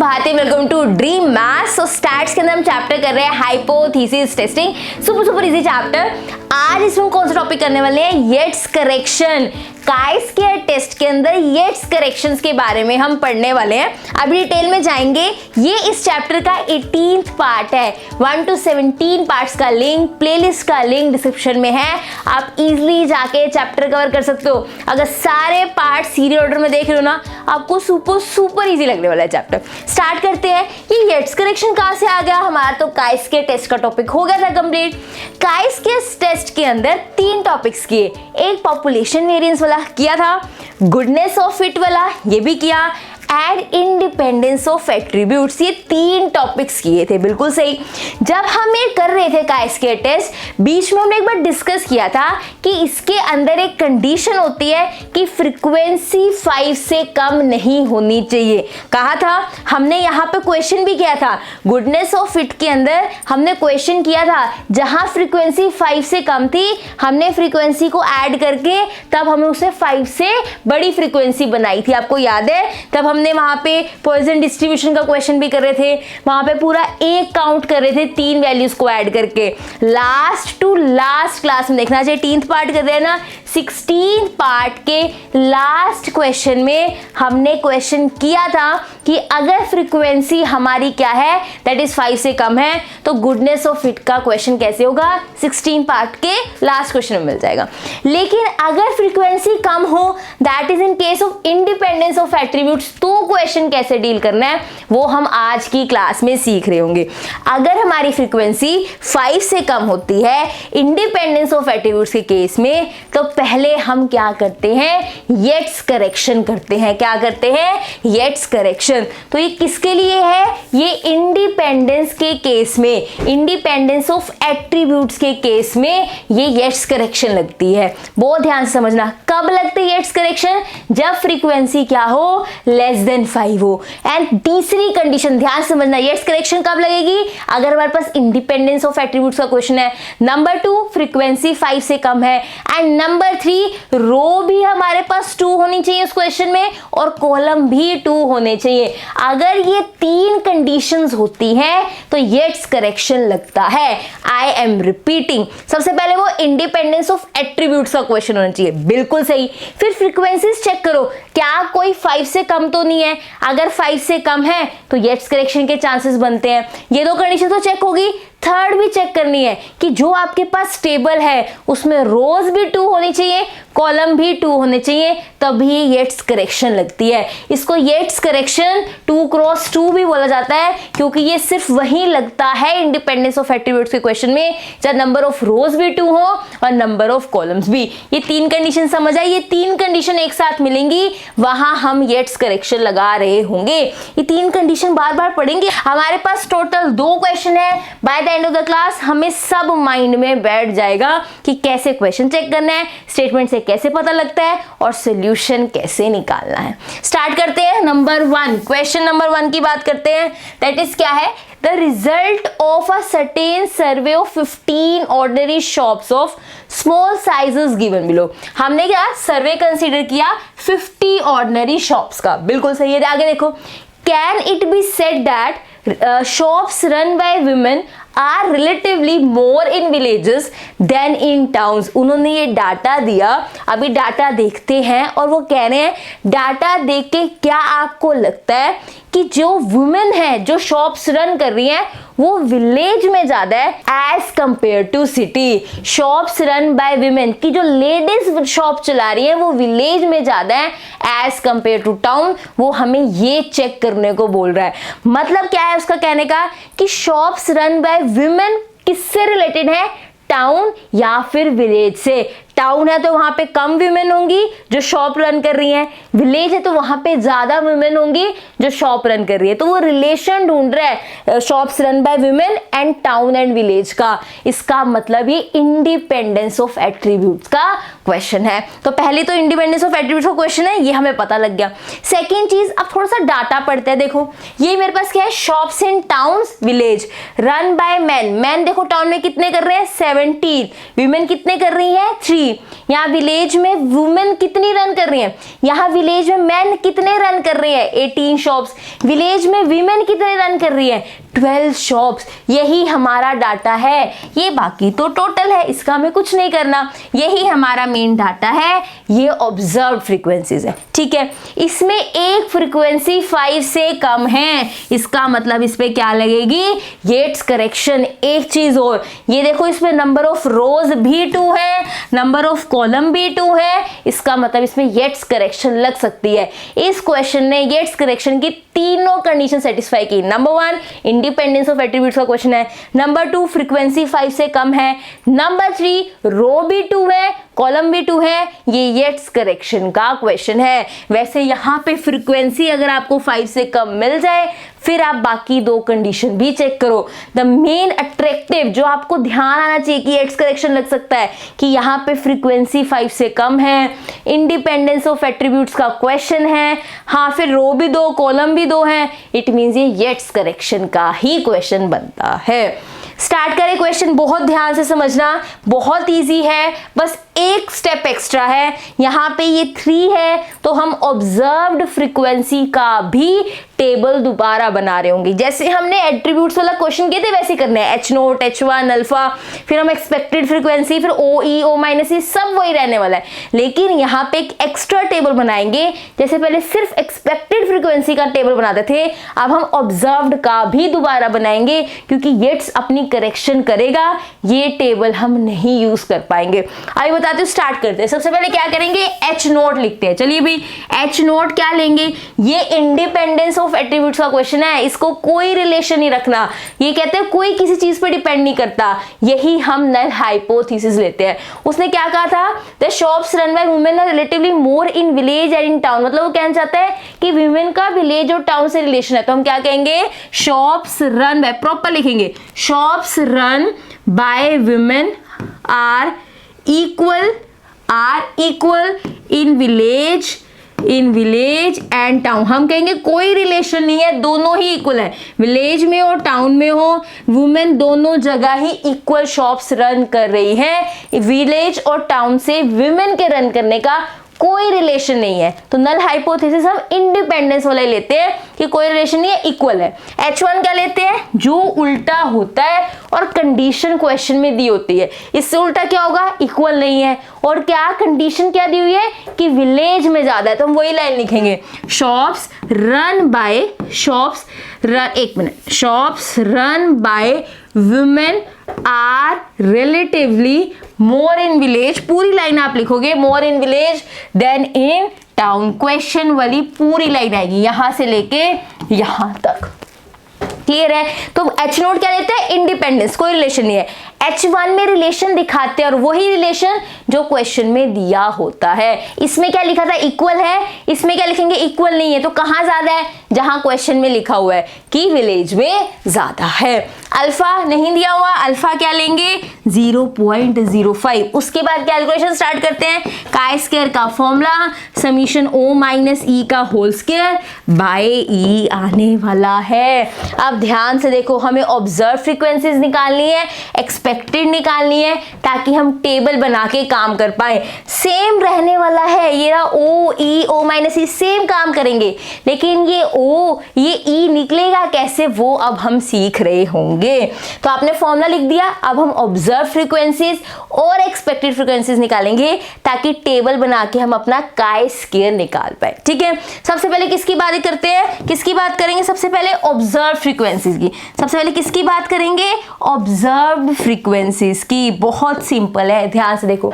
Bharti, welcome to dream maths. So stats के अंदर हम चैप्टर कर रहे हैं hypothesis testing. Super easy chapter. आज इसमें कौन सा टॉपिक करने वाले हैं? Yates correction. काई-स्क्वायर टेस्ट के अंदर येट्स करेक्शंस के बारे में हम पढ़ने वाले हैं। अभी डिटेल में जाएंगे। ये इस चैप्टर का 18th पार्ट है। 1 to 17 पार्ट्स का लिंक, प्लेलिस्ट का लिंक डिस्क्रिप्शन में है। आप इजीली जाके चैप्टर कवर कर सकते हो। अगर सारे पार्ट सीरियल ऑर्डर में देख रहे हो ना, आपको सुपर इजी लगने वाला है चैप्टर। स्टार्ट करते हैं। ये येट्स करेक्शन कहां से आ गया? हमारा तो काई-स्क्वायर टेस्ट का टॉपिक हो गया था कंप्लीट। काई-स्क्वायर टेस्ट के अंदर 3 टॉपिक्स किए। एक पॉपुलेशन वेरिएंस वाला किया था, गुडनेस ऑफ फिट वाला ये भी किया, एंड इंडिपेंडेंस ऑफ एट्रीब्यूट्स, ये 3 टॉपिक्स किए थे। बिल्कुल सही। जब हम ये कर रहे थे काई-स्क्वायर टेस्ट, बीच में हमने एक बार डिस्कस किया था कि इसके अंदर एक कंडीशन होती है कि फ्रीक्वेंसी 5 से कम नहीं होनी चाहिए। कहा था हमने, यहाँ पे क्वेश्चन भी किया था। गुडनेस ऑफ फिट के अंदर हमने क्वेश्चन किया था, जहां फ्रीक्वेंसी 5 से कम थी, हमने फ्रीक्वेंसी को ऐड करके तब हमने उसे 5 से बड़ी फ्रीक्वेंसी बनाई थी। आपको याद है? तब हमने वहां पे पॉइजन डिस्ट्रीब्यूशन का क्वेश्चन भी कर रहे थे। वहां पे पूरा एक काउंट कर रहे थे 3 वैल्यूज को ऐड करके। लास्ट टू लास्ट क्लास में देखना चाहिए, 18th पार्ट कर रहे हैं ना, 16th पार्ट के लास्ट क्वेश्चन में हमने क्वेश्चन किया था कि अगर फ्रीक्वेंसी हमारी क्या है, दैट इज 5 से कम है, तो गुडनेस ऑफ फिट का क्वेश्चन कैसे होगा? 16 पार्ट के लास्ट क्वेश्चन में मिल जाएगा। लेकिन अगर फ्रीक्वेंसी कम हो, that is in case of independence of attributes, तो क्वेश्चन कैसे डील करना है वो हम आज की क्लास में सीख रहे होंगे। अगर हमारी फ्रीक्वेंसी 5 से कम होती है इंडिपेंडेंस ऑफ एट्रीब्यूट्स के केस में, तो पहले हम क्या करते हैं? येट्स करेक्शन करते हैं। क्या करते हैं? Yates correction. तो ये किसके लिए है? ये इंडिपेंडेंस के केस में, इंडिपेंडेंस ऑफ एट्रीब्यूट्स के केस में ये येट्स करेक्शन लगती है। बहुत ध्यान से समझना, कब लगती है येट्स करेक्शन? जब फ्रीक्वेंसी क्या हो? लेस देन 5 हो। एंड तीसरी कंडीशन ध्यान से समझना, येट्स करेक्शन कब लगेगी? अगर हमारे पास इंडिपेंडेंस ऑफ एट्रीब्यूट्स का क्वेश्चन है। नंबर 2, फ्रीक्वेंसी 5 से कम है। एंड नंबर 3, रो भी हमारे पास 2 होनी चाहिए उस क्वेश्चन में, और कॉलम भी 2 होने चाहिए। अगर ये 3 कंडीशंस होती हैं तो येट्स करेक्शन लगता है। आई एम रिपीटिंग, सबसे पहले वो इंडिपेंडेंस ऑफ एट्रीब्यूट्स का क्वेश्चन होना चाहिए। बिल्कुल सही। फिर फ्रीक्वेंसीज चेक करो, क्या कोई 5 से कम तो नहीं है? अगर 5 से कम है तो येट्स करेक्शन के चांसेस बनते हैं। ये 2 कंडीशन तो चेक होगी। थर्ड भी चेक करनी है कि जो आपके पास टेबल है उसमें रोज भी 2 होनी चाहिए, कॉलम भी 2 होने चाहिए, तभी येट्स करेक्शन लगती है। इसको येट्स करेक्शन 2 क्रॉस 2 भी बोला जाता है, क्योंकि ये सिर्फ वही लगता है इंडिपेंडेंस ऑफ एट्रीब्यूट्स के क्वेश्चन में जब नंबर ऑफ रोज भी 2 हो और नंबर ऑफ कॉलम्स भी। ये 3 कंडीशन समझ आई? ये 3 कंडीशन एक साथ मिलेंगी, वहां हम येट्स करेक्शन लगा रहे होंगे। ये 3 कंडीशन बार बार पढ़ेंगे। हमारे पास टोटल 2 क्वेश्चन है। By the end of the class हमें सब माइंड में बैठ जाएगा कि कैसे क्वेश्चन चेक करना है, स्टेटमेंट से कैसे पता लगता है, और सॉल्यूशन कैसे निकालना है। स्टार्ट करते हैं। नंबर 1, क्वेश्चन नंबर 1 की बात करते हैं। दैट इज क्या है? The result of a certain survey of 15 ordinary shops of small sizes given below। हमने क्या सर्वे कंसीडर किया? 50 ऑर्डिनरी शॉप्स का। बिल्कुल सही है। आगे देखो, can it be said that shops run by women are relatively more in villages than in towns। उन्होंने ये डाटा दिया। अभी डाटा देखते हैं और वो कह रहे हैं, डाटा देख के क्या आपको लगता है कि जो वुमेन है, जो शॉप्स रन कर रही हैं, वो विलेज में ज्यादा है as compare to city. Shops run by women की जो लेडीज शॉप चला रही है वो विलेज में ज्यादा है एज कंपेयर टू टाउन। वो हमें ये चेक करने को बोल रहा है। मतलब क्या है उसका कहने का? कि शॉप्स रन बाय विमेन किससे रिलेटेड है? टाउन या फिर विलेज से। टाउन है तो वहां पे कम वुमेन होंगी जो शॉप रन कर रही हैं, विलेज है तो वहां पे ज्यादा वुमेन होंगी जो शॉप रन कर रही है। तो वो रिलेशन ढूंढ रहा है shops run by women and town and village का। इसका मतलब ये इंडिपेंडेंस ऑफ एट्रीब्यूट्स का क्वेश्चन है। तो पहले तो इंडिपेंडेंस ऑफ एट्रीब्यूट्स का क्वेश्चन है, ये हमें पता लग गया। सेकेंड चीज, अब थोड़ा सा डाटा पढ़ते हैं। देखो ये मेरे पास क्या है? Shops in towns village run by man. Man देखो टाउन में कितने कर रहे हैं? 17। वुमेन कितने कर रही है? 3। होगी। यहाँ विलेज में वुमेन कितनी रन कर रही हैं, यहाँ विलेज में मैन कितने रन कर रहे हैं, 18 शॉप्स। विलेज में वीमेन कितने रन कर रही है, 12 शॉप्स। यही हमारा डाटा है, ये बाकी तो टोटल है, इसका हमें कुछ नहीं करना, यही हमारा मेन डाटा है, ये ऑब्जर्व फ्रीक्वेंसीज है। ठीक है, इसमें एक फ्रीक्वेंसी 5 से कम है, इसका मतलब इस पे क्या लगेगी, येट्स करेक्शन। एक चीज और, ये देखो इसमें नंबर ऑफ रोज भी 2 है, नंबर ऑफ कॉलम भी 2 है, इसका मतलब इसमें येट्स करेक्शन लग सकती है। इस क्वेश्चन ने येट्स करेक्शन की तीनों कंडीशन सेटिस्फाई की। नंबर 1 इंडिपेंडेंस ऑफ एट्रीब्यूट्स का क्वेश्चन है, नंबर 2 फ्रीक्वेंसी 5 से कम है, नंबर 3 रो भी 2 है, कॉलम भी 2 है, ये येट्स करेक्शन का क्वेश्चन है। वैसे यहाँ पे फ्रीक्वेंसी अगर आपको 5 से कम मिल जाए, फिर आप बाकी 2 कंडीशन भी चेक करो। द मेन अट्रैक्टिव जो आपको ध्यान आना चाहिए कि येट्स करेक्शन लग सकता है कि यहाँ पे फ्रीक्वेंसी 5 से कम है, इंडिपेंडेंस ऑफ एट्रीब्यूट्स का क्वेश्चन है, हाँ फिर रो भी 2 कॉलम भी 2 है, इट मींस ये येट्स करेक्शन का ही क्वेश्चन बनता है। स्टार्ट करें क्वेश्चन, बहुत ध्यान से समझना, बहुत इजी है, बस एक स्टेप एक्स्ट्रा है। यहाँ पे ये 3 है तो हम ऑब्जर्व्ड फ्रीक्वेंसी का भी टेबल दोबारा बना रहे होंगे। जैसे हमने एट्रीब्यूट्स वाला क्वेश्चन किए थे वैसे करने हैं, H0, H1, अल्फा, फिर हम एक्सपेक्टेड फ्रीक्वेंसी, फिर OE, O-, सब वही रहने वाला है। लेकिन यहाँ पे एक एक्स्ट्रा टेबल बनाएंगे, जैसे पहले सिर्फ एक्सपेक्टेड फ्रीक्वेंसी का टेबल बनाते थे, अब हम ऑब्जर्व्ड का भी दोबारा बनाएंगे, क्योंकि येट्स अपनी करेक्शन करेगा, ये टेबल हम नहीं यूज कर पाएंगे। आइए बताते हैं, स्टार्ट करते हैं। सबसे पहले क्या करेंगे, H0 लिखते हैं। चलिए भाई H0 क्या लेंगे, ये इंडिपेंडेंस ऑफ एट्रीब्यूट्स का क्वेश्चन है, इसको कोई रिलेशन नहीं रखना, ये कहते हैं कोई किसी चीज पे डिपेंड नहीं करता, यही हम नल हाइपोथेसिस लेते हैं। उसने क्या कहा था, the shops run by women are relatively more in village and in town, मतलब वो कहना चाहता है कि वुमेन का विलेज और टाउन से रिलेशन है, तो हम क्या कहेंगे, शॉप्स रन बाय, प्रॉपर लिखेंगे, shops run by women are equal in village and town. हम कहेंगे कोई रिलेशन नहीं है, दोनों ही इक्वल है, विलेज में हो टाउन में हो, वुमेन दोनों जगह ही इक्वल शॉप्स रन कर रही है। विलेज और टाउन से वुमेन के रन करने का कोई रिलेशन नहीं है, तो नल हाइपोथेसिस हम इंडिपेंडेंस वाला लेते हैं कि कोई रिलेशन नहीं है, इक्वल है। H1 क्या लेते हैं, जो उल्टा होता है और कंडीशन क्वेश्चन में दी होती है, इससे उल्टा क्या होगा, इक्वल नहीं है, और क्या कंडीशन क्या दी हुई है कि विलेज में ज्यादा है, तो हम वही लाइन लिखेंगे, shops run by women are relatively more in village, पूरी लाइन आप लिखोगे, more in village then in town, question वाली पूरी लाइन आएगी यहां से लेके यहां तक। क्लियर है, तो H0 क्या लेते हैं, इंडिपेंडेंस, कोई रिलेशन नहीं है। H1 में रिलेशन दिखाते हैं, और वही रिलेशन जो क्वेश्चन में दिया होता है। इसमें क्या लिखा था, इक्वल है, इसमें क्या लिखेंगे, इक्वल नहीं है, तो कहां ज्यादा है, जहां क्वेश्चन में लिखा हुआ है कि विलेज में ज्यादा है। अल्फा नहीं दिया हुआ, अल्फा क्या लेंगे, 0.05। उसके बाद कैलकुलेशन स्टार्ट करते हैं, काय स्क्वायर का फॉर्मूला समीशन O-E का होल स्क्वायर बाय E आने वाला है। अब ध्यान से देखो, हमें ऑब्जर्व फ्रीक्वेंसीज निकालनी है, एक्सपेक्टेड निकालनी है, ताकि हम टेबल बना के काम कर पाए। सेम रहने वाला है, ये रहा OE, O-E सेम काम करेंगे, लेकिन ये O, ये E निकलेगा कैसे, वो अब हम सीख रहे होंगे। तो आपने फॉर्मूला लिख दिया, अब हम ऑब्जर्व फ्रीक्वेंसीज और एक्सपेक्टेड फ्रीक्वेंसीज निकालेंगे, ताकि टेबल बना के हम अपना काय स्क्वायर निकाल पाए। ठीक है, सबसे पहले किसकी बात करते हैं, किसकी बात करेंगे, सबसे पहले ऑब्जर्व फ्रीक्वेंसीज की। सबसे पहले किसकी बात करेंगे, ऑब्जर्व्ड फ्रीक्वेंसीज की। बहुत सिंपल है, ध्यान से देखो,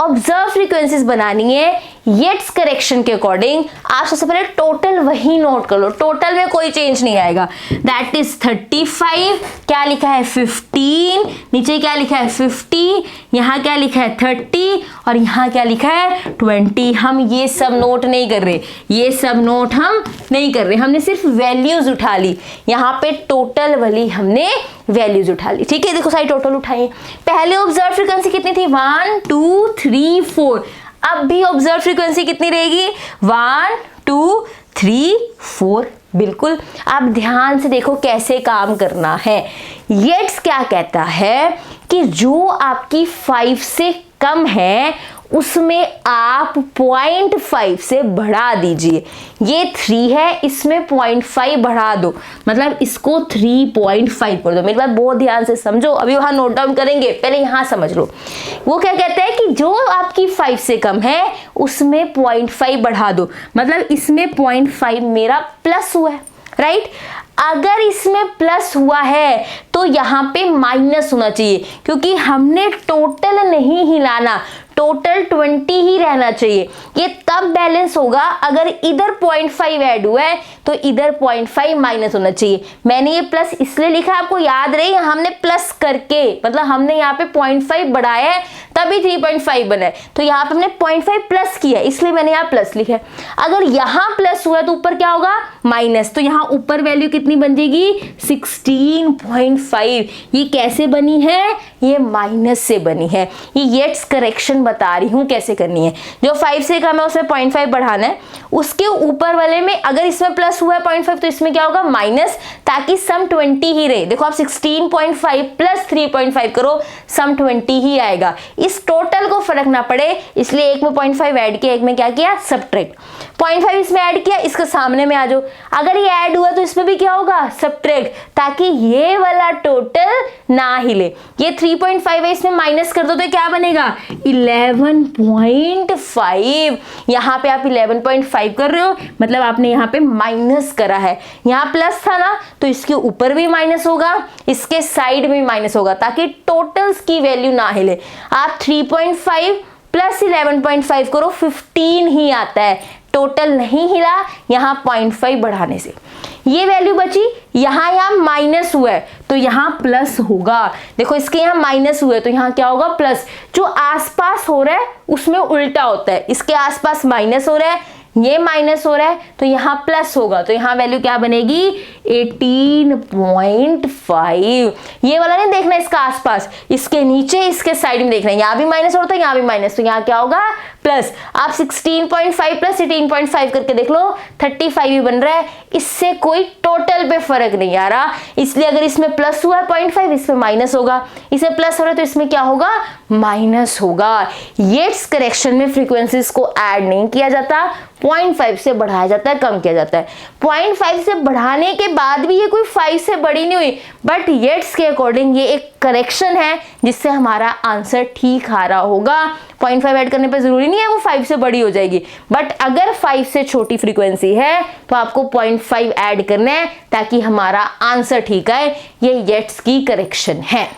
ऑब्जर्व फ्रीक्वेंसीज बनानी है येट्स करेक्शन के अकॉर्डिंग। आप सबसे पहले टोटल वही नोट कर लो, टोटल में कोई चेंज नहीं आएगा, दैट इज 35, क्या लिखा है 15, नीचे क्या लिखा है 50, यहाँ क्या लिखा है 30, और यहाँ क्या लिखा है 20। हम ये सब नोट नहीं कर रहे, ये सब नोट हम नहीं कर रहे, हमने सिर्फ वैल्यूज उठा ली, यहाँ पे टोटल वाली हमने वैल्यूज उठा ली। ठीक है, देखो सारी टोटल उठाई। पहले ऑब्जर्व फ्रीक्वेंसी कितनी थी, 1 2 3 4, अब भी ऑब्जर्व फ्रीक्वेंसी कितनी रहेगी, 1 2 3 4, बिल्कुल। अब ध्यान से देखो कैसे काम करना है। येट्स क्या कहता है कि जो आपकी 5 से कम है उसमें आप 0.5 से बढ़ा दीजिए। ये 3 है, इसमें 0.5 बढ़ा दो, मतलब इसको 3.5 कर दो। मेरी बात बहुत ध्यान से समझो, अभी वहां नोट डाउन करेंगे, पहले यहां समझ लो। वो क्या कहते हैं कि जो आपकी 5 से कम है उसमें 0.5 बढ़ा दो, मतलब इसमें 0.5 मेरा प्लस हुआ है, राइट। अगर इसमें प्लस हुआ है तो यहाँ पे माइनस होना चाहिए, क्योंकि हमने टोटल नहीं हिलाना, टोटल 20 ही रहना चाहिए। ये तब बैलेंस होगा अगर इधर 0.5 ऐड हुआ है तो इधर 0.5 माइनस होना चाहिए। मैंने ये प्लस इसलिए लिखा, आपको याद रहे, हमने प्लस करके, मतलब हमने यहाँ पे 0.5 बढ़ाया है तभी 3.5 बना है, तो यहाँ पे हमने 0.5 प्लस किया, इसलिए मैंने यहाँ प्लस लिखा है। अगर यहाँ प्लस हुआ तो ऊपर क्या होगा, माइनस, तो यहाँ ऊपर वैल्यू कितनी बन जाएगी, 16.5। ये कैसे बनी है, ये माइनस से बनी है। ये येट्स करेक्शन बता रही हूं कैसे करनी है। जो 5 से कम है उसमें 0.5 बढ़ाना है, उसके ऊपर वाले में अगर इसमें प्लस हुआ है 0.5 तो इसमें क्या होगा, माइनस, ताकि सम 20 ही रहे। देखो आप 16.5 प्लस 3.5 करो, सम 20 ही आएगा। इस टोटल को फर्क ना पड़े, इसलिए एक में 0.5 ऐड किया, एक में क्या किया, सब्ट्रैक्ट। 0.5 इसमें ऐड किया, इसके सामने में आ जाओ। अगर ये ऐड हुआ तो इसमें भी क्या होगा, सब्ट्रैक्ट, ताकि ये वाला टोटल ना हिले। ये 3.5 है, इसमें माइनस कर दो तो क्या बनेगा, 11.5। यहाँ पे आप 11.5 कर रहे हो, मतलब आपने यहाँ पे माइनस करा है। यहाँ प्लस था ना, तो इसके ऊपर भी माइनस होगा, इसके साइड में भी माइनस होगा, ताकि टोटल्स की वैल्यू ना हिले। आप 3.5 प्लस 11.5 करो, 15 ही आता है, टोटल नहीं हिला यहाँ 0.5 बढ़ाने से। ये वैल्यू बची, यहाँ माइनस हुआ है तो यहाँ प्लस होगा। देखो इसके यहाँ माइनस हुआ है तो यहाँ क्या होगा, प्लस। जो आसपास हो रहा है उसमें उल्टा होता है, इसके आसपास माइनस हो रहा है, ये माइनस हो रहा है तो यहाँ प्लस होगा, तो यहाँ वैल्यू क्या बनेगी, 18.5। ये वाला नहीं देखना इसका आसपास, इसके नीचे इसके साइड में देखना है, यहाँ भी माइनस होता है, यहाँ भी माइनस, तो यहाँ क्या होगा, प्लस। आप 16.5 प्लस 18.5 करके देख लो, 35 ही बन रहा है। इससे कोई टोटल पे फर्क नहीं आ रहा, इसलिए अगर इसमें प्लस हुआ है 0.5, इसमें माइनस होगा, इसमें प्लस हो रहा है तो इसमें क्या होगा, माइनस होगा। येट्स करेक्शन में फ्रीक्वेंसीज को ऐड नहीं किया जाता, 0.5 से बढ़ाया जाता है, कम किया जाता है। 0.5 से बढ़ाने के बाद भी ये कोई 5 से बड़ी नहीं हुई, बट येट्स के अकॉर्डिंग ये एक करेक्शन है जिससे हमारा आंसर ठीक आ रहा होगा। 0.5 ऐड करने पर जरूरी नहीं है वो 5 से बड़ी हो जाएगी, बट अगर 5 से छोटी फ्रीक्वेंसी है तो आपको 0.5 ऐड करना है ताकि हमारा आंसर ठीक आए। ये येट्स की करेक्शन है।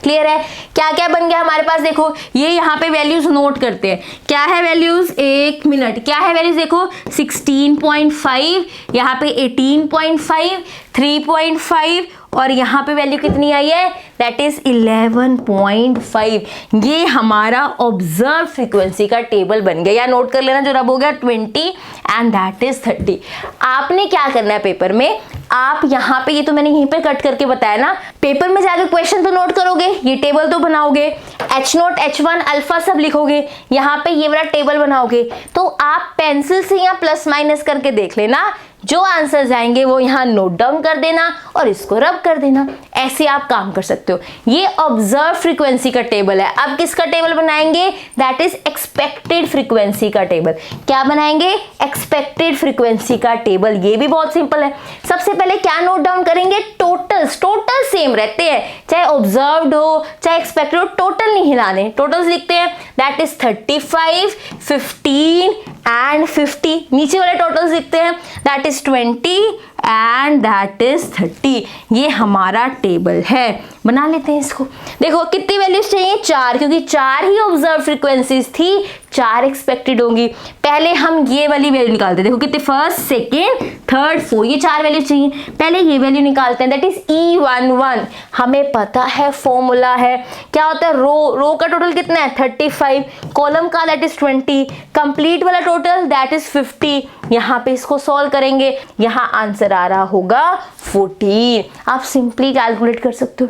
क्लियर है, क्या क्या बन गया हमारे पास, देखो ये यहाँ पे वैल्यूज नोट करते हैं। क्या है वैल्यूज, एक मिनट, क्या है वैल्यूज, देखो 16.5, यहाँ पे 18.5, 3.5 और यहाँ पे वैल्यू कितनी आई है, दैट इज 11.5। ये हमारा ऑब्जर्व फ्रीक्वेंसी का टेबल बन गया। या नोट कर लेना, जो रब हो गया 20 एंड दैट इज 30। आपने क्या करना है पेपर में, आप यहाँ पे, ये तो मैंने यहीं पे कट करके बताया ना, पेपर में जाकर क्वेश्चन तो नोट करोगे, ये टेबल तो बनाओगे, H0, H1, अल्फा सब लिखोगे, यहाँ पे ये वाला टेबल बनाओगे, तो आप पेंसिल से यहाँ प्लस माइनस करके देख लेना, जो आंसर्स आएंगे वो यहाँ नोट डाउन कर देना और इसको रब कर देना। ऐसे आप काम कर सकते हो। ये ऑब्जर्व फ्रीक्वेंसी का टेबल है। अब किसका टेबल बनाएंगे, दैट इज एक्सपेक्टेड फ्रीक्वेंसी का टेबल। क्या बनाएंगे, एक्सपेक्टेड फ्रीक्वेंसी का टेबल। ये भी बहुत सिंपल है। सबसे पहले क्या नोट डाउन करेंगे, टोटल्स। टोटल सेम रहते हैं, चाहे ऑब्जर्व्ड हो चाहे एक्सपेक्टेड हो, टोटल नहीं हिलाने, टोटल्स लिखते हैं, दैट इज 35, 15 एंड 50। नीचे वाले टोटल्स लिखते हैं, that is 20 and that is 30। ये हमारा टेबल है, बना लेते हैं इसको। देखो कितनी वैल्यूज चाहिए, 4, क्योंकि 4 ही ऑब्जर्व फ्रीक्वेंसीज थी, 4 एक्सपेक्टेड होंगी। पहले हम ये वाली वैल्यू निकालते हैं, देखो कितने, फर्स्ट, सेकेंड, थर्ड, 4, ये 4 वैल्यू चाहिए। पहले ये वैल्यू निकालते हैं, दैट इज E11। हमें पता है, फॉर्मूला है, क्या होता है, रो का टोटल कितना है, 35, कॉलम का दैट इज 20, कंप्लीट वाला टोटल दैट इज 50। यहाँ पे इसको सॉल्व करेंगे, यहाँ आंसर आ रहा होगा 14। आप सिंपली कैलकुलेट कर सकते हो।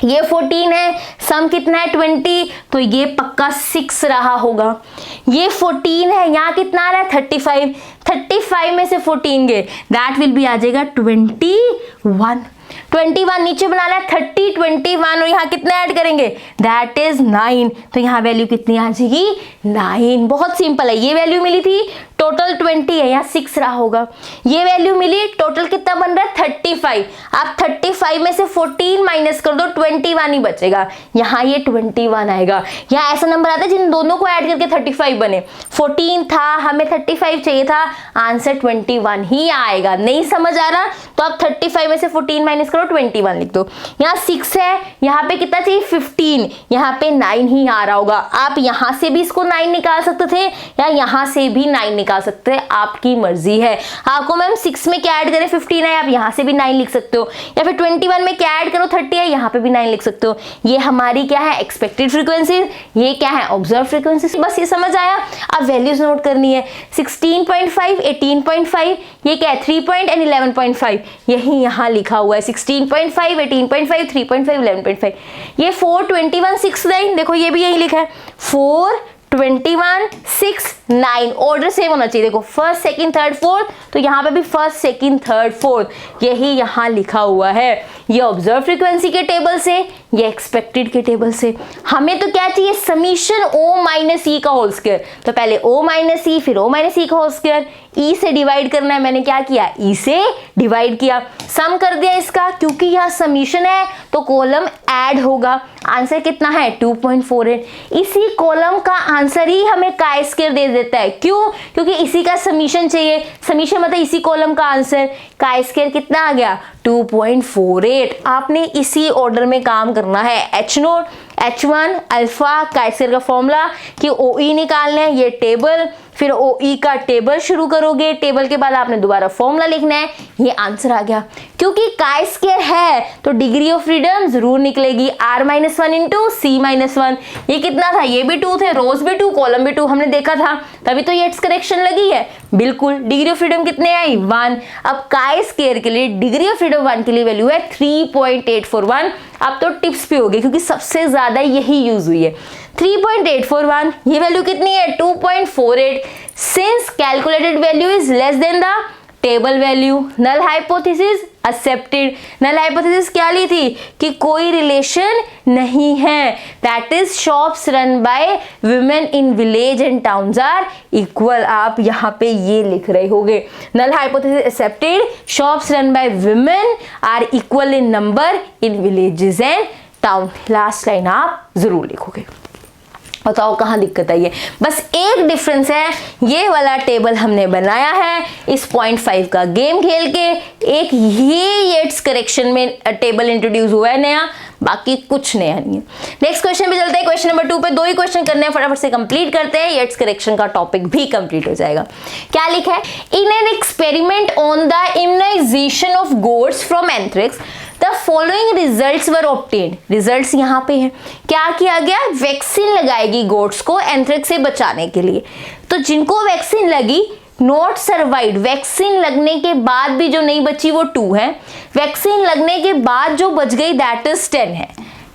ये 14 है, सम कितना है 20, तो ये पक्का 6 रहा होगा। ये 14 है, यहाँ कितना आ रहा है 35, 35 में से 14 गए, दैट विल बी आ जाएगा 21, 21 नीचे बनाना है 30, 21 और यहाँ कितना ऐड करेंगे, दैट इज 9, तो यहाँ वैल्यू कितनी आ जाएगी 9। बहुत सिंपल है, ये वैल्यू मिली थी, टोटल 20 है, यहाँ 6 रहा होगा। ये वैल्यू मिली, टोटल कितना बन रहा है 35, आप 35 में से 14 माइनस कर दो, 21 ही बचेगा, यहाँ ये 21 आएगा। यहाँ ऐसा नंबर आता है जिन दोनों को ऐड करके 35 बने, 14 था, हमें 35 चाहिए था, आंसर 21 ही आएगा। नहीं समझ आ रहा तो आप 35 में से 14 माइनस करो, 21 लिख दो। यहाँ 6 है, यहाँ पे कितना चाहिए 15, यहाँ पे 9 ही आ रहा होगा। आप यहाँ से भी इसको 9 निकाल सकते थे या यहाँ से भी 9 निकाल सकते हैं, आपकी मर्जी है। आपको मैम 6 में क्या ऐड करें 15 है, आप यहाँ से भी 9 लिख सकते हो, या फिर 21 में क्या ऐड करो 30 है, यहाँ पे भी 9 लिख सकते हो। ये हमारी क्या है एक्सपेक्टेड फ्रीक्वेंसी, ये क्या है ऑब्जर्व फ्रीक्वेंसी। बस ये समझ आया। अब वैल्यूज नोट करनी है, 16.5, 18.5, ये क्या है 3 एंड 11.5, यही यहाँ लिखा हुआ है 16.5, 18.5, 3.5, 11.5। ये 4, 21, 6, 9, देखो ये भी यही लिखा है 4, 21, 6, 9, ऑर्डर सेम होना चाहिए। देखो फर्स्ट, सेकंड, थर्ड, फोर्थ, तो यहाँ पे भी फर्स्ट, सेकंड, थर्ड, फोर्थ, यही यहाँ लिखा हुआ है। ये ऑब्जर्व फ्रीक्वेंसी के टेबल से, ये एक्सपेक्टेड के टेबल से। हमें तो क्या चाहिए समीशन ओ माइनस ई का होल स्क्वायर, तो पहले ओ माइनस ई फिर ओ माइनस ई का होल स्क्वायर, ई से डिवाइड करना है, मैंने क्या किया ई से डिवाइड किया, सम कर दिया इसका, क्योंकि यहाँ समीशन है तो कॉलम ऐड होगा। आंसर कितना है 2.48। इसी कॉलम का आंसर ही हमें काई स्क्वायर दे देता है, क्यों, क्योंकि इसी का समीशन चाहिए, समीशन मतलब इसी कॉलम का आंसर, काई स्क्वायर कितना आ गया 2.48। आपने इसी ऑर्डर में काम करना है, H0, H1 alpha chi square का फॉर्मूला कि OE निकालना है, ये टेबल, फिर OE का टेबल शुरू करोगे, टेबल के बाद आपने दोबारा फॉर्मूला लिखना है, ये आंसर आ गया। क्योंकि काई स्क्वायर है तो डिग्री ऑफ फ्रीडम जरूर निकलेगी, R-1 इंटू C-1। ये कितना था, ये भी 2 थे, रोज भी 2, कॉलम भी 2, हमने देखा था, तभी तो ये करेक्शन लगी है। बिल्कुल, डिग्री ऑफ फ्रीडम कितने आई 1। अब काई स्क्वायर के लिए डिग्री ऑफ फ्रीडम 1 के लिए वैल्यू है 3.841। अब तो टिप्स पे हो गए क्योंकि सबसे ज्यादा यही यूज हुई है। 3.841, ये वैल्यू कितनी है 2.48। Since calculated value is less than the table value, null hypothesis accepted. Null hypothesis क्या ली थी कि कोई रिलेशन नहीं है, that is shops run by women in village and towns are equal. आप यहाँ पे ये लिख रहे होगे, null hypothesis accepted, shops run by women are equal in number in villages and town. Last line आप जरूर लिखोगे। बताओ कहाँ दिक्कत आई है। बस एक डिफरेंस है, ये वाला टेबल हमने बनाया है इस 0.5 का गेम खेल के, एक ये येट्स करेक्शन में टेबल इंट्रोड्यूस हुआ है नया, बाकी कुछ नया नहीं है। नेक्स्ट क्वेश्चन पे चलते हैं, क्वेश्चन नंबर 2 पे 2 ही क्वेश्चन करने हैं, फटाफट से कंप्लीट करते हैं, येट्स करेक्शन का टॉपिक भी कंप्लीट हो जाएगा। क्या लिखा है, in an experiment on the immunization of goats from anthrax the following results were obtained. Results यहाँ पे है, क्या किया गया, वैक्सीन लगाएगी गोट्स को एंथ्रेक्स से बचाने के लिए। तो जिनको वैक्सीन लगी नॉट सर्वाइव, वैक्सीन लगने के बाद भी जो नहीं बची वो 2 है, वैक्सीन लगने के बाद जो बच गई दैट इज 10 है।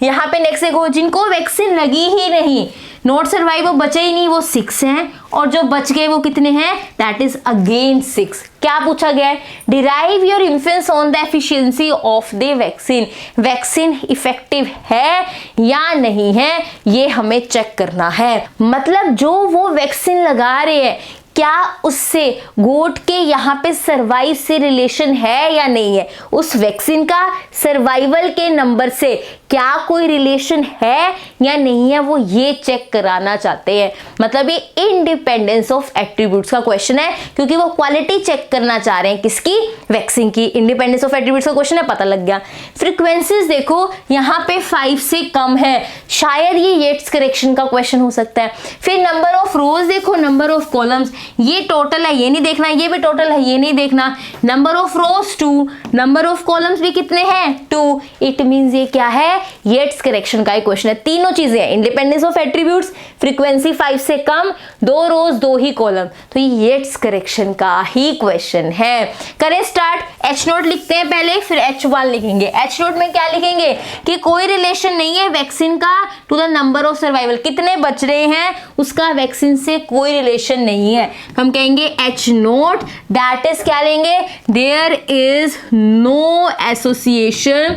यहाँ पे नेक्स्ट देखो, जिनको वैक्सीन लगी ही नहीं, नॉट सर्वाइव वो बचे ही नहीं, वो 6 हैं, और जो बच गए वो कितने हैं, दैट इज अगेन 6। क्या पूछा गया है, derive your influence on the efficiency of the vaccine. Vaccine effective है या नहीं है ये हमें चेक करना है। मतलब जो वो वैक्सीन लगा रहे हैं क्या उससे गोट के यहाँ पे सर्वाइव से रिलेशन है या नहीं है, उस वैक्सीन का सर्वाइवल के नंबर से क्या कोई रिलेशन है या नहीं है, वो ये चेक कराना चाहते हैं। मतलब ये इंडिपेंडेंस ऑफ एट्रीब्यूट्स का क्वेश्चन है, क्योंकि वो क्वालिटी चेक करना चाह रहे हैं किसकी, वैक्सीन की। इंडिपेंडेंस ऑफ एट्रीब्यूट्स का क्वेश्चन है, पता लग गया। फ्रीक्वेंसीज देखो यहाँ पे 5 से कम है, शायद ये येट्स करेक्शन का क्वेश्चन हो सकता है। फिर नंबर ऑफ रोज देखो, नंबर ऑफ कॉलम्स, ये टोटल है ये नहीं देखना, ये भी टोटल है ये नहीं देखना। Number of rose 2, number of columns भी कितने हैं 2, इट मींस ये क्या है, येट्स करेक्शन का ही क्वेश्चन है। तीनों चीजें हैं, इंडिपेंडेंस ऑफ एट्रीब्यूट्स, फ्रीक्वेंसी 5 से कम, 2 रोज 2 ही कॉलम, तो ये येट्स करेक्शन का ही क्वेश्चन है। करें स्टार्ट। एच नोट लिखते हैं पहले, फिर H1 लिखेंगे। एच नोट में क्या लिखेंगे कि कोई रिलेशन नहीं है वैक्सीन का to the number of survival, कितने बच रहे हैं उसका वैक्सीन से कोई रिलेशन नहीं है। हम कहेंगे एच नोट दैट इज क्या लेंगे, there is no association,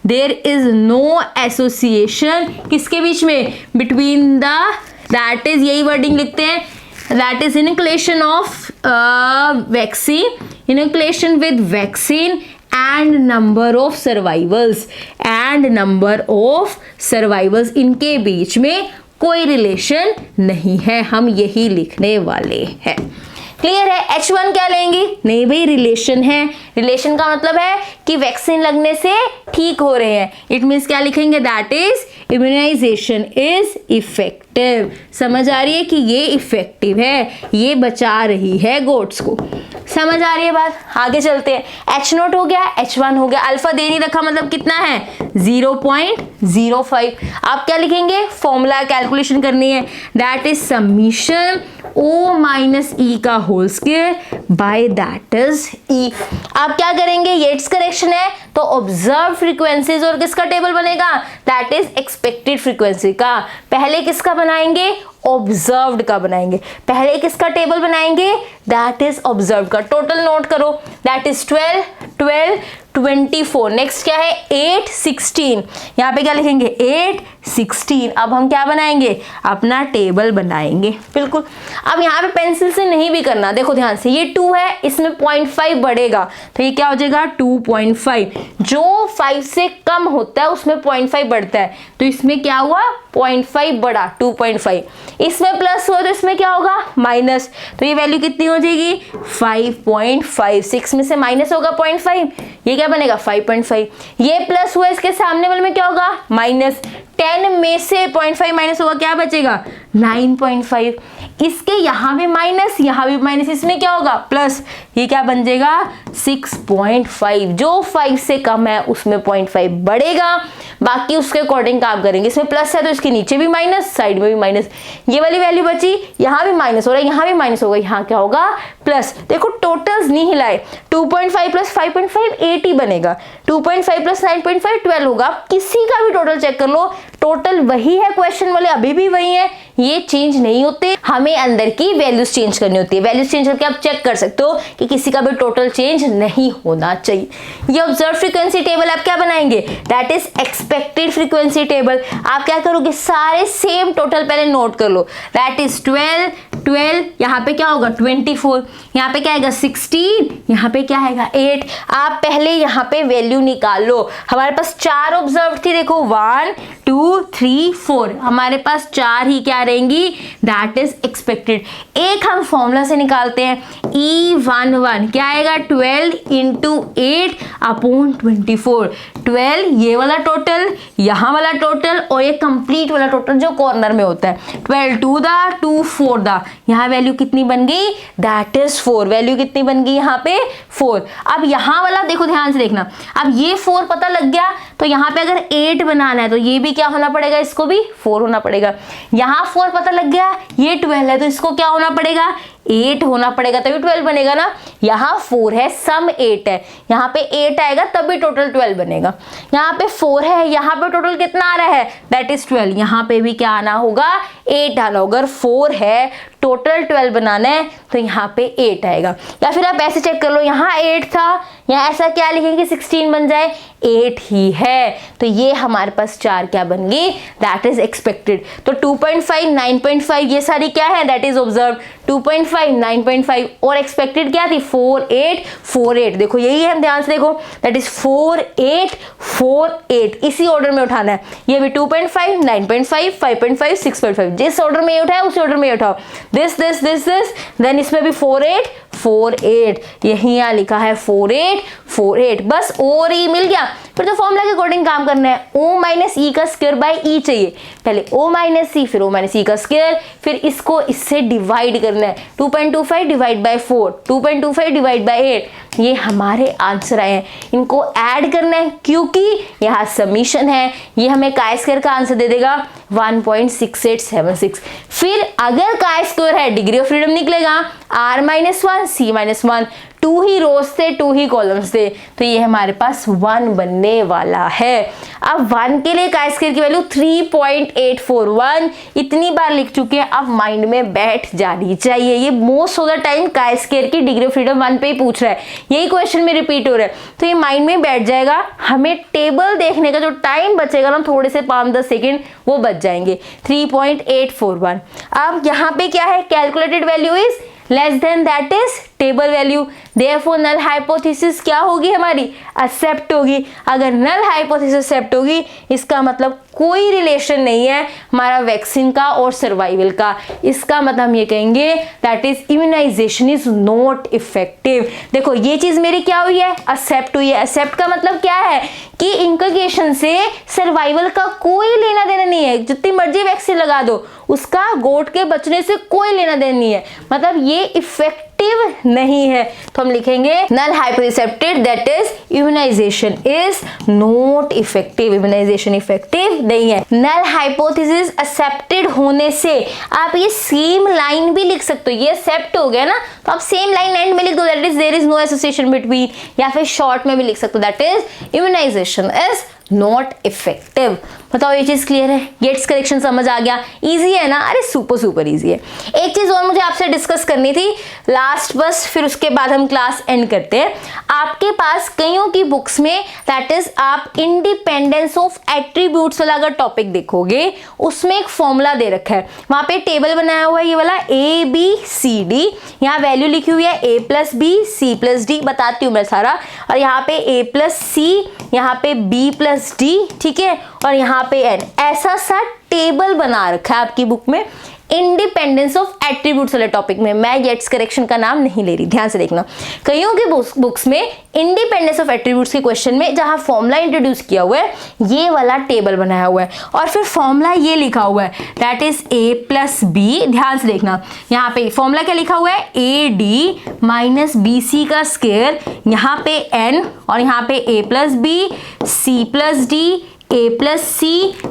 there is no association किसके बीच में, बिटवीन द, दैट इज यही वर्डिंग लिखते हैं, that is inoculation of vaccine, inoculation with vaccine and number of survivals, and number of survivals, इनके बीच में कोई रिलेशन नहीं है, हम यही लिखने वाले हैं। क्लियर है। H1 क्या लेंगी, नहीं भाई रिलेशन है, रिलेशन का मतलब है कि वैक्सीन लगने से ठीक हो रहे हैं, इट मीन्स क्या लिखेंगे, that is immunization is effective. समझ आ रही है कि ये इफेक्टिव है, ये बचा रही है गोट्स को। समझ आ रही है बात, आगे चलते हैं। H नोट हो गया, H1 हो गया, अल्फा दे नहीं रखा मतलब कितना है 0.05। आप क्या लिखेंगे, फॉर्मूला कैलकुलेशन करनी है, that is summation O minus E का whole square by that is E. आप क्या करेंगे, येट्स करेक्शन है तो ऑब्जर्व फ्रीक्वेंसीज और किसका टेबल बनेगा, दैट इज एक्सपेक्टेड फ्रीक्वेंसी का। पहले किसका बनाएंगे, ऑब्जर्व्ड का बनाएंगे, पहले किसका टेबल बनाएंगे, दैट इज ऑब्जर्व का। टोटल नोट करो, दैट इज 12, 12, 24, नेक्स्ट क्या है 8, 16, यहाँ पे क्या लिखेंगे 8, 16। अब हम क्या बनाएंगे, अपना टेबल बनाएंगे, बिल्कुल। अब यहाँ पे पेंसिल से नहीं भी करना, देखो ध्यान से, ये 2 है, इसमें 0.5 बढ़ेगा तो ये क्या हो जाएगा 2.5, जो 5 से कम होता है उसमें 0.5 बढ़ता है, तो इसमें क्या हुआ 0.5 बढ़ा 2.5, इसमें प्लस हुआ तो इसमें क्या होगा माइनस, तो ये वैल्यू कितनी हो जाएगी 5.5, 6 में से माइनस होगा 0.5, ये क्या बनेगा 5.5, ये प्लस हुआ इसके सामने वाले में क्या होगा माइनस, 10 में से 0.5 माइनस होगा क्या बचेगा 9.5, इसके यहाँ भी माइनस यहाँ भी माइनस, इसमें क्या होगा प्लस, ये क्या बन जाएगा 6.5, जो 5 से कम है उसमें 0.5 बढ़ेगा, बाकी उसके अकॉर्डिंग काम करेंगे। इसमें प्लस है तो इसके नीचे भी माइनस, साइड में भी माइनस, ये वाली वैल्यू बची, यहाँ भी माइनस हो रहा है, यहाँ भी माइनस होगा, यहाँ क्या होगा प्लस। देखो टोटल्स नहीं हिलाए, 2.5 प्लस 5.5 8 ही बनेगा, 2.5 प्लस 9.5 12 होगा। किसी का भी टोटल चेक कर लो, टोटल वही है, क्वेश्चन वाले अभी भी वही है, ये चेंज नहीं होते, हमें अंदर की वैल्यूज चेंज करनी होती है। वैल्यूज चेंज करके आप चेक कर सकते हो कि किसी का भी टोटल चेंज नहीं होना चाहिए। ये ऑब्जर्व फ्रीक्वेंसी टेबल आप क्या बनाएंगे, that is expected frequency table. आप क्या करोगे, सारे सेम टोटल पहले नोट कर लो, दैट इज 12, 12, यहाँ पे क्या होगा 24, यहाँ पे क्या आएगा 16, यहाँ पे क्या आएगा 8। आप पहले यहाँ पे वैल्यू निकाल लो, हमारे पास 4 ऑब्जर्व थी, देखो 1 2 3 4, हमारे पास 4 ही क्या रहेंगी, दैट इज एक्सपेक्टेड। एक हम फॉर्मूला से निकालते हैं, E11 क्या आएगा 12 इंटू 8 अपॉन 24, 12 ये वाला टोटल, यहाँ वाला टोटल और ये कंप्लीट वाला टोटल जो कॉर्नर में होता है, 12 2 दा 2 4 दा, यहाँ वैल्यू कितनी बन गई, दैट इज 4, वैल्यू कितनी बन गई यहाँ पे 4। अब यहाँ वाला देखो ध्यान से देखना, अब ये 4 पता लग गया तो यहाँ पे अगर 8 बनाना है तो ये भी क्या होना पड़ेगा, इसको भी 4 होना पड़ेगा। यहाँ 4 पता लग गया, ये 12 है तो इसको क्या होना पड़ेगा 8 होना पड़ेगा, तभी 12 बनेगा ना। यहाँ 4 है, सम 8 है, यहाँ पे 8 आएगा तभी टोटल 12 बनेगा। यहाँ पे 4 है, यहाँ पे टोटल कितना आ रहा है, दैट इज 12, यहाँ पे भी क्या आना होगा 8 आना होगा। अगर 4 है टोटल 12 बनाना है तो यहाँ पे 8 आएगा। या फिर आप ऐसे चेक कर लो, यहाँ 8 था, यहाँ ऐसा क्या लिखेंगे 16 बन जाए, 8 ही है, तो ये हमारे पास 4 क्या बन गई, दैट इज एक्सपेक्टेड। तो 2.5 9.5 ये सारी क्या है, दैट इज ऑब्जर्व, 2.5 9.5 और एक्सपेक्टेड क्या थी 4 8 4 8, देखो यही है, ध्यान से देखो, दैट इज 4 8 4 8, इसी ऑर्डर में उठाना है। ये भी 2.5 9.5 5.5 6.5, जिस ऑर्डर में ये उठाया उसी ऑर्डर में ये उठाओ, this this this this, then इसमें भी 4 8 4 8, यही यहाँ लिखा है 4 8 4 8, बस और ही मिल गया। फिर तो फॉर्मूला के अकॉर्डिंग काम करना है। ओ माइनस ई का स्क्वायर बाय ई चाहिए, पहले ओ माइनस सी फिर ओ माइनस ई का स्क्वायर, फिर इसको इससे डिवाइड करना है। 2.25 डिवाइड बाय 4, 2.25 डिवाइड बाय 8, ये हमारे आंसर आए हैं। इनको ऐड करना है क्योंकि यहाँ समीशन है, ये हमें काय स्क्वायर का आंसर दे देगा 1.6876। फिर अगर काय स्क्वायर है डिग्री ऑफ फ्रीडम निकलेगा r माइनस 1 सी माइनस 1, 2 ही रोज थे 2 ही कॉलम्स थे, तो ये हमारे पास 1 बनने वाला है। अब 1 के लिए काय स्क्वायर की वैल्यू 3.841 इतनी बार लिख चुके हैं, अब माइंड में बैठ जानी चाहिए। ये most of the time chi square की डिग्री ऑफ फ्रीडम 1 पे ही पूछ रहा है, यही क्वेश्चन में रिपीट हो रहा है, तो ये माइंड में बैठ जाएगा। हमें टेबल देखने का जो टाइम बचेगा ना, थोड़े से 5-10 सेकेंड वो बच जाएंगे। 3.841। अब यहाँ पे क्या है, calculated value is less than that is table value, therefore null hypothesis क्या होगी हमारी, एक्सेप्ट होगी। अगर नल हाइपोथेसिस एक्सेप्ट होगी इसका मतलब कोई रिलेशन नहीं है हमारा वैक्सीन का और सर्वाइवल का। इसका मतलब हम ये कहेंगे that is immunization is not effective. देखो ये चीज मेरी क्या हुई है, एक्सेप्ट हुई है। एक्सेप्ट का मतलब क्या है कि इंकर्गेशन से सर्वाइवल का कोई लेना देना नहीं है, जितनी मर्जी वैक्सीन लगा दो उसका गोट के बचने से कोई लेना देना नहीं है, मतलब ये इफेक्टिव नहीं है। तो हम लिखेंगे null hypothesis that is immunization is not effective, immunization effective नहीं है। नल हाइपोथेसिस एक्सेप्टेड होने से आप ये सेम लाइन भी लिख सकते हो, ये एक्सेप्ट हो गया ना, तो आप सेम लाइन एंड में लिख दो that is there is no association between, या फिर शॉर्ट में भी लिख सकते हो that is immunization is not effective. बताओ ये चीज क्लियर है, गेट्स करेक्शन समझ आ गया, इजी है ना, अरे सुपर इजी है। एक चीज और मुझे आपसे डिस्कस करनी थी लास्ट बस, फिर उसके बाद हम क्लास एंड करते हैं। आपके पास कईयों की बुक्स में दैट इज आप इंडिपेंडेंस ऑफ एट्रीब्यूट्स वाला अगर टॉपिक देखोगे उसमें एक फॉर्मूला दे रखा है, वहां पे टेबल बनाया हुआ है ये वाला ABCD, यहाँ वैल्यू लिखी हुई है A+B C+D, बताती हूँ मैं सारा, और यहाँ पे A+C, यहाँ पे B+D, ठीक है, और यहाँ पे n, ऐसा सा टेबल बना रखा है आपकी बुक में इंडिपेंडेंस ऑफ एट्रीब्यूट्स वाले टॉपिक में। मैं गेट्स करेक्शन का नाम नहीं ले रही, ध्यान से देखना। कईयों के बुक्स में इंडिपेंडेंस ऑफ एट्रीब्यूट्स के क्वेश्चन में जहां फॉर्मूला इंट्रोड्यूस किया हुआ है ये वाला टेबल बनाया हुआ है, और फिर फॉर्मूला ये लिखा हुआ है दैट इज A+B। ध्यान से देखना, यहाँ पे फॉर्मूला क्या लिखा हुआ है, AD माइनस BC का स्क्वायर, यहाँ पे n, और यहाँ पे A+B C+D A+C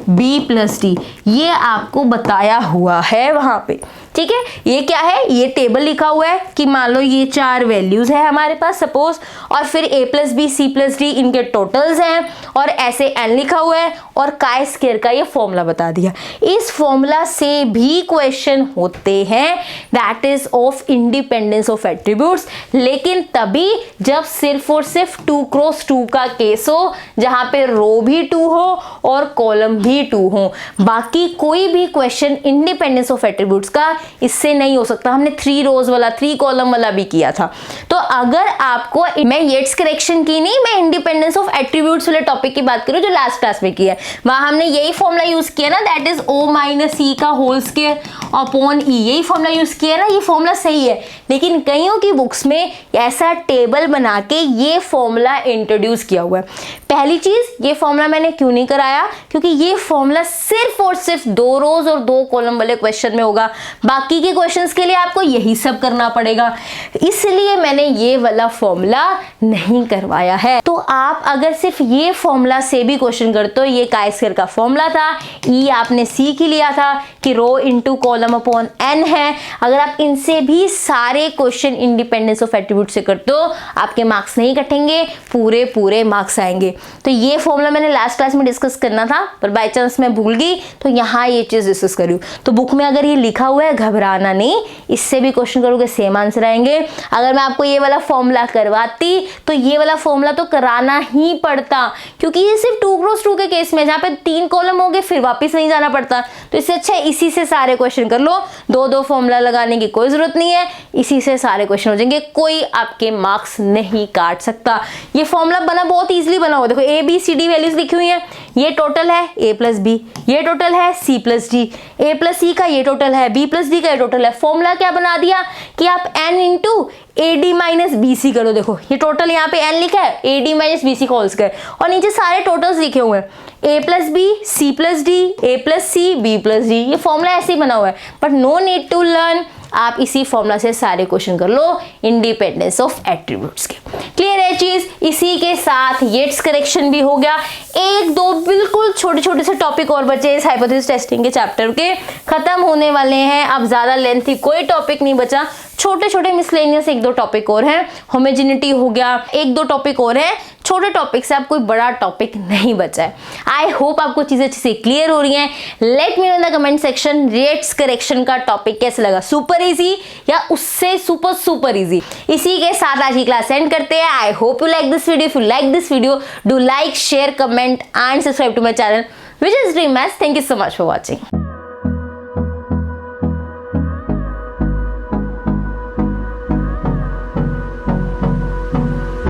B+D, ये आपको बताया हुआ है वहां पे, ठीक है। ये क्या है, ये टेबल लिखा हुआ है कि मान लो ये 4 वैल्यूज है हमारे पास सपोज, और फिर A+B C+D इनके टोटल्स हैं, और ऐसे n लिखा हुआ है, और काय स्क्वायर का ये फॉर्मूला बता दिया। इस फॉर्मूला से भी क्वेश्चन होते हैं that is of independence of attributes, लेकिन तभी जब सिर्फ और सिर्फ 2x2 का केस हो, जहां पे रो भी 2 हो और कॉलम भी 2 हो। बाकी कोई भी क्वेश्चन इंडिपेंडेंस ऑफ एट्रीब्यूट्स का इससे नहीं हो सकता। हमने 3 रोज वाला 3 कॉलम वाला भी किया था। तो अगर आपको, मैं येट्स करेक्शन की नहीं, मैं इंडिपेंडेंस ऑफ एट्रीब्यूट्स वाले टॉपिक की बात करूं जो लास्ट क्लास में किया है, वहां हमने यही फॉर्मूला यूज किया ना, that is O minus E का होल स्क्वायर अपॉन E, यही फॉर्मूला यूज किया ना, ये फॉर्मूला सही है। लेकिन कईयों की बुक्स में ऐसा टेबल बना के ये फॉर्मूला इंट्रोड्यूस किया हुआ है। पहली चीज, ये फॉर्मूला मैंने क्यों नहीं कराया, क्योंकि ये फॉर्मूला सिर्फ और सिर्फ 2 रोज और 2 कॉलम वाले क्वेश्चन में होगा, बाकी के क्वेश्चंस के लिए आपको यही सब करना पड़ेगा, इसलिए मैंने ये वाला फॉर्मूला नहीं करवाया है। तो आप अगर सिर्फ ये फॉर्मूला से भी क्वेश्चन करते हो, ये काय स्क्वायर का फॉर्मूला था, E आपने सीख ही लिया था कि रो इनटू कॉलम अपॉन n है, अगर आप इनसे भी सारे क्वेश्चन इंडिपेंडेंस ऑफ एट्रीब्यूट से करते हो आपके मार्क्स नहीं कटेंगे, पूरे मार्क्स आएंगे। तो ये फॉर्मूला मैंने लास्ट क्लास में डिस्कस करना था, पर बाय चांस मैं भूल गई, तो यहाँ ये चीज डिस्कस करी। तो बुक में अगर ये लिखा हुआ है घबराना नहीं, इससे भी क्वेश्चन करोगे सेम आंसर आएंगे। अगर मैं आपको ये वाला फॉर्मूला करवाती तो ये वाला फॉर्मूला तो कराना ही पड़ता, क्योंकि ये सिर्फ 2x2 के केस में जहाँ पे 3 कॉलम हो गए फिर वापस नहीं जाना पड़ता, तो इससे अच्छा इसी से सारे क्वेश्चन कर लो, 2 फॉर्मूला लगाने की कोई जरूरत नहीं है, इसी से सारे क्वेश्चन हो जाएंगे, कोई आपके मार्क्स नहीं काट सकता। ये फॉर्मूला बना बहुत इजीली बना हुआ, देखो A B C D values लिखी हुई है, ये टोटल है a प्लस बी, ये टोटल है c plus D, a plus C का ये टोटल है, b प्लस डी का ये टोटल है। फॉर्मूला क्या बना दिया कि आप n into a d minus b c करो। देखो ये टोटल यहाँ पे n लिखा है, a d minus b c का होल स्क्वायर, और नीचे सारे टोटल्स लिखे हुए हैं, a plus b, c plus D, a plus सी, बी प्लस डी। ये फॉर्मूला ऐसे ही बना हुआ है, but no need to learn, आप इसी फॉर्मूला से सारे क्वेश्चन कर लो इंडिपेंडेंस ऑफ एट्रीब्यूट्स के। क्लियर है चीज? इसी के साथ येट्स करेक्शन भी हो गया। एक दो बिल्कुल छोटे छोटे से टॉपिक और बचे इस हाइपोथेसिस टेस्टिंग के चैप्टर के, खत्म होने वाले हैं। अब ज्यादा लेंथी कोई टॉपिक नहीं बचा, छोटे छोटे मिसलेनियस एक दो टॉपिक और हैं, होमोजेनिटी हो गया, एक दो टॉपिक और हैं, छोटे टॉपिक से अब कोई बड़ा टॉपिक नहीं बचा है। आई होप आपको चीजें अच्छे से क्लियर हो रही हैं। Let me know in the comment section Yates correction का टॉपिक कैसे लगा, सुपर इजी या उससे सुपर इजी। इसी के साथ आज की क्लास एंड करते हैं। I hope you like this video. If you like this video, do like, share, comment and subscribe to my channel which is Dream Maths. Thank you so much for watching.